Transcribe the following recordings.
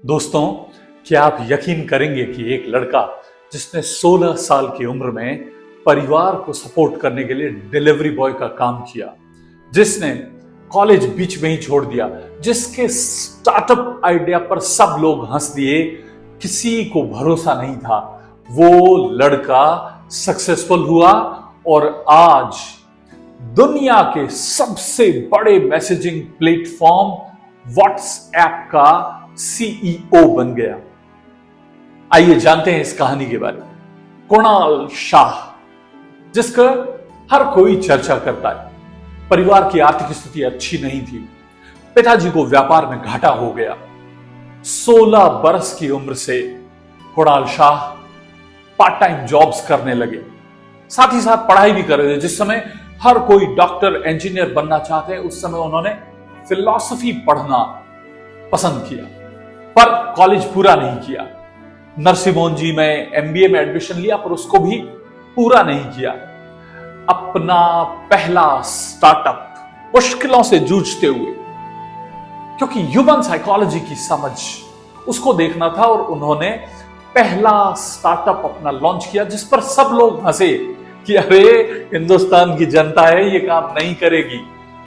दोस्तों, क्या आप यकीन करेंगे कि एक लड़का जिसने 16 साल की उम्र में परिवार को सपोर्ट करने के लिए डिलीवरी बॉय का काम किया, जिसने कॉलेज बीच में ही छोड़ दिया, जिसके स्टार्टअप आइडिया पर सब लोग हंस दिए, किसी को भरोसा नहीं था, वो लड़का सक्सेसफुल हुआ और आज दुनिया के सबसे बड़े मैसेजिंग प्लेटफॉर्म व्हाट्सएप का सीईओ बन गया। आइए जानते हैं इस कहानी के बारे में। कुणाल शाह, जिसका हर कोई चर्चा करता है, परिवार की आर्थिक स्थिति अच्छी नहीं थी, पिताजी को व्यापार में घाटा हो गया। 16 बरस की उम्र से Kunal Shah part time jobs करने लगे, साथ ही साथ पढ़ाई भी कर रहे थे। जिस समय हर कोई डॉक्टर इंजीनियर बनना चाहते हैं, उस समय उन्होंने फिलॉसफी पढ़ना पसंद किया, पर कॉलेज पूरा नहीं किया। नरसिम्हा में एमबीए में एडमिशन लिया, पर उसको भी पूरा नहीं किया। अपना पहला स्टार्टअप मुश्किलों से जूझते हुए, क्योंकि ह्यूमन साइकोलॉजी की समझ उसको देखना था, और उन्होंने पहला स्टार्टअप अपना लॉन्च किया, जिस पर सब लोग हंसे कि अरे हिंदुस्तान की जनता है, ये काम नहीं करेगी।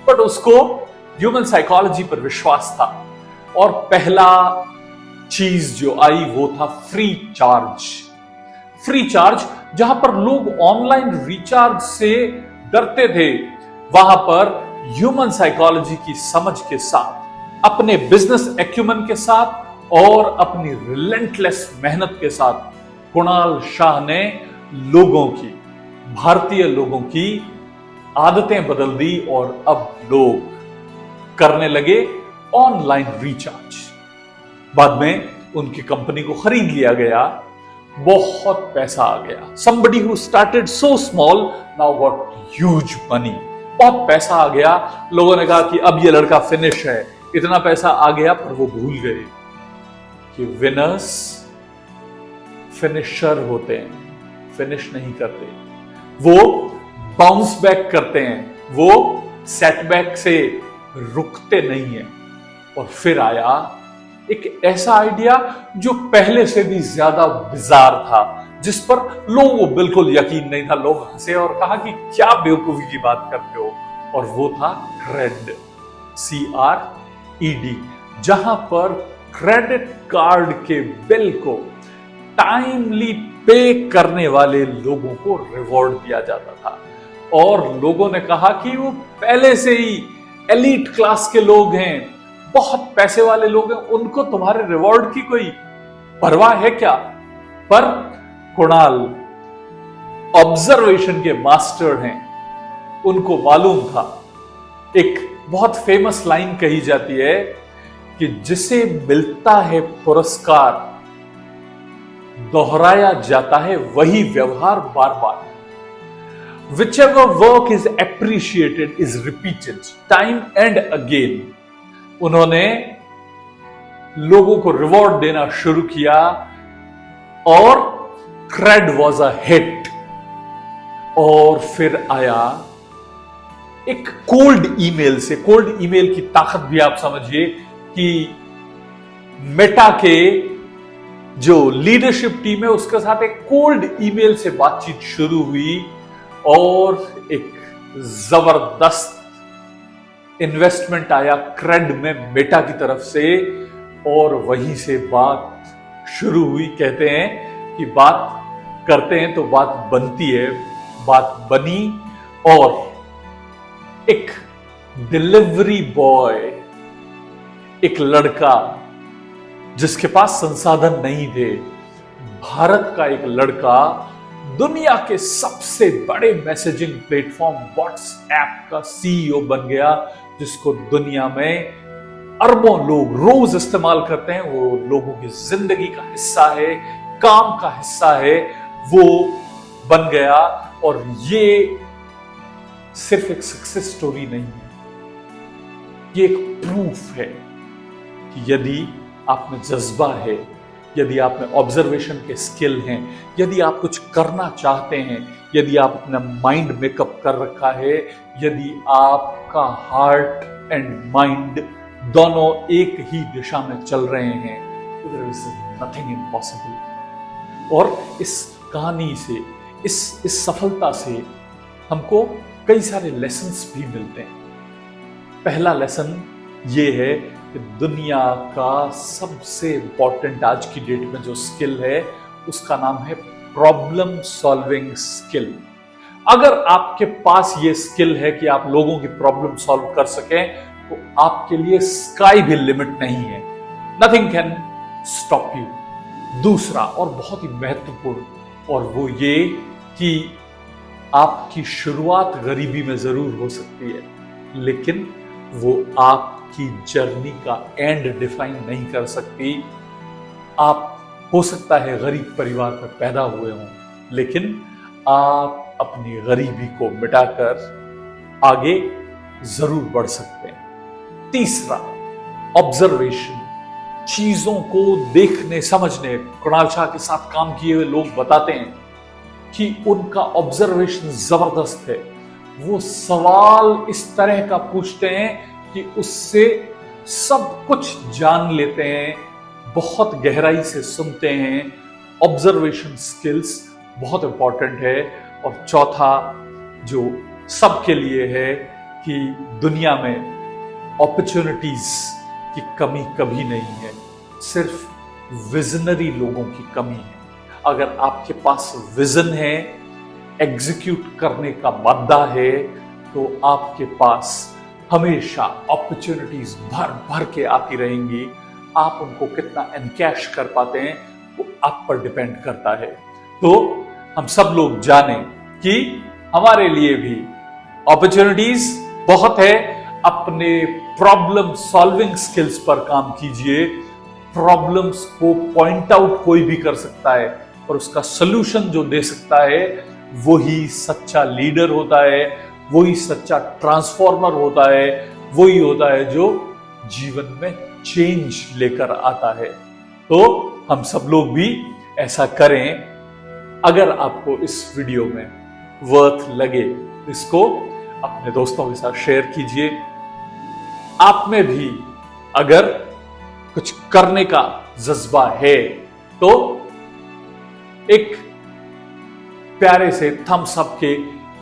बट उसको ह्यूमन साइकोलॉजी पर विश्वास था, और पहला चीज जो आई वो था फ्री चार्ज। जहां पर लोग ऑनलाइन रिचार्ज से डरते थे, वहां पर ह्यूमन साइकोलॉजी की समझ के साथ, अपने बिजनेस एक्यूमेन के साथ और अपनी रिलेंटलेस मेहनत के साथ कुणाल शाह ने भारतीय लोगों की आदतें बदल दी, और अब लोग करने लगे ऑनलाइन रिचार्ज। बाद में उनकी कंपनी को खरीद लिया गया, बहुत पैसा आ गया। Somebody who started so small now got huge money। बहुत पैसा आ गया, लोगों ने कहा कि अब ये लड़का फिनिश है। इतना पैसा आ गया, पर वो भूल गए कि विनर्स फिनिशर होते हैं, फिनिश नहीं करते। वो बाउंस बैक करते हैं, वो सेटबैक से रुकते नहीं है। और फिर आया एक ऐसा आइडिया जो पहले से भी ज्यादा बिजार था, जिस पर लोगों को बिल्कुल यकीन नहीं था। लोग हंसे और कहा कि क्या बेवकूफी की बात करते हो। और वो था क्रेड, CRED, जहां पर क्रेडिट कार्ड के बिल को टाइमली पे करने वाले लोगों को रिवॉर्ड दिया जाता था। और लोगों ने कहा कि वो पहले से ही एलीट क्लास के लोग हैं, बहुत पैसे वाले लोग हैं, उनको तुम्हारे रिवॉर्ड की कोई परवाह है क्या। पर कुणाल ऑब्जर्वेशन के मास्टर हैं, उनको मालूम था। एक बहुत फेमस लाइन कही जाती है कि जिसे मिलता है पुरस्कार, दोहराया जाता है वही व्यवहार बार बार। Whichever work is appreciated is repeated time and again। उन्होंने लोगों को रिवॉर्ड देना शुरू किया, और क्रेड वॉज अ हिट। और फिर आया एक कोल्ड ईमेल से। कोल्ड ईमेल की ताकत भी आप समझिए कि मेटा के जो लीडरशिप टीम है, उसके साथ एक कोल्ड ईमेल से बातचीत शुरू हुई, और एक जबरदस्त इन्वेस्टमेंट आया क्रेड में मेटा की तरफ से, और वहीं से बात शुरू हुई। कहते हैं कि बात करते हैं तो बात बनती है। बात बनी, और एक डिलीवरी बॉय, एक लड़का जिसके पास संसाधन नहीं थे, भारत का एक लड़का दुनिया के सबसे बड़े मैसेजिंग प्लेटफॉर्म व्हाट्सएप का सीईओ बन गया, जिसको दुनिया में अरबों लोग रोज इस्तेमाल करते हैं। वो लोगों की जिंदगी का हिस्सा है, काम का हिस्सा है, वो बन गया। और ये सिर्फ एक सक्सेस स्टोरी नहीं है, ये एक प्रूफ है कि यदि आप में जज्बा है, यदि आप में ऑब्जर्वेशन के स्किल हैं, यदि आप कुछ करना चाहते हैं, यदि आप अपना माइंड मेकअप कर रखा है, यदि आपका हार्ट एंड माइंड दोनों एक ही दिशा में चल रहे हैं, देयर इज नथिंग इम्पॉसिबल। और इस कहानी से, इस सफलता से हमको कई सारे लेसन्स भी मिलते हैं। पहला लेसन ये है कि दुनिया का सबसे इंपॉर्टेंट आज की डेट में जो स्किल है उसका नाम है प्रॉब्लम सॉल्विंग स्किल। अगर आपके पास ये स्किल है कि आप लोगों की प्रॉब्लम सॉल्व कर सकें तो आपके लिए स्काई भी लिमिट नहीं है। Nothing can stop you. दूसरा और बहुत ही महत्वपूर्ण, और वो ये कि आपकी शुरुआत गरीबी में जरूर हो सकती है, लेकिन वो आपकी जर्नी का एंड डिफाइन नहीं कर सकती। आप हो सकता है गरीब परिवार में पैदा हुए हों, लेकिन आप अपनी गरीबी को मिटाकर आगे जरूर बढ़ सकते हैं। तीसरा, ऑब्जर्वेशन। चीजों को देखने समझने। कुणाल शाह के साथ काम किए हुए लोग बताते हैं कि उनका ऑब्जर्वेशन जबरदस्त है। वो सवाल इस तरह का पूछते हैं कि उससे सब कुछ जान लेते हैं, बहुत गहराई से सुनते हैं। ऑब्जर्वेशन स्किल्स बहुत इंपॉर्टेंट है। और चौथा जो सबके लिए है कि दुनिया में अपॉर्चुनिटीज की कमी कभी नहीं है, सिर्फ विजनरी लोगों की कमी है। अगर आपके पास विजन है, एग्जीक्यूट करने का मादा है, तो आपके पास हमेशा अपॉर्चुनिटीज भर भर के आती रहेंगी। आप उनको कितना एनकैश कर पाते हैं वो आप पर डिपेंड करता है। तो हम सब लोग जाने कि हमारे लिए भी अपॉर्चुनिटीज बहुत है। अपने प्रॉब्लम सॉल्विंग स्किल्स पर काम कीजिए। प्रॉब्लम्स को पॉइंट आउट कोई भी कर सकता है, और उसका सलूशन जो दे सकता है वही सच्चा लीडर होता है, वही सच्चा ट्रांसफॉर्मर होता है, वही होता है जो जीवन में चेंज लेकर आता है। तो हम सब लोग भी ऐसा करें। अगर आपको इस वीडियो में वर्थ लगे तो इसको अपने दोस्तों के साथ शेयर कीजिए। आप में भी अगर कुछ करने का जज्बा है तो एक प्यारे से थम्स अप के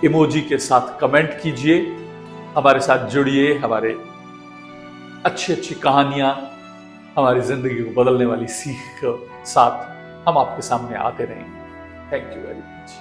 इमोजी के साथ कमेंट कीजिए। हमारे साथ जुड़िए। हमारे अच्छी अच्छी कहानियां, हमारी जिंदगी को बदलने वाली सीख के साथ हम आपके सामने आते रहेंगे। Thank you very much.